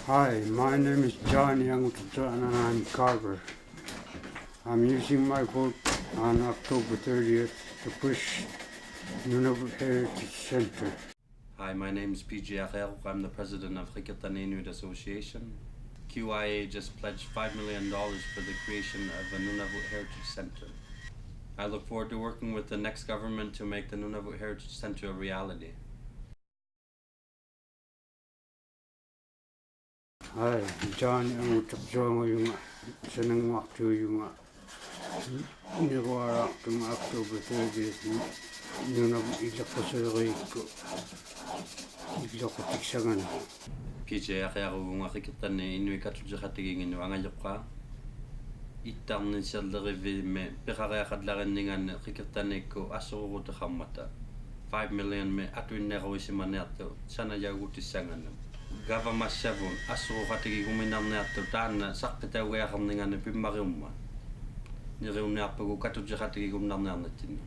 Hi, my name is John Youngster and I'm Carver. I'm using my vote on October 30th to push Nunavut Heritage Centre. Hi, my name is ᕿpři᷆ᵉ. I'm the president of ᕿကိqtani Inuit Association. QIA just pledged $5 million for the creation of a Nunavut Heritage Centre. I look forward to working with the next government to make the Nunavut Heritage Centre a reality. Hi, John Youngster October 30th Nunavut ᕿကိqtani ᕿpři᷆ᵃ Inuit итарнисерлеривиме пеқариақаллариннигаанне qikiqtanikku ассурутеқармата 5 million me atuinneruisimaниарту санаяагутиссанганнам гавамассавун ассуруқатигигуминарниарту таанна саққитаугиақарнигаанне пиммариумма нириунниарпагу катутеқатигигумнарниарнатсинну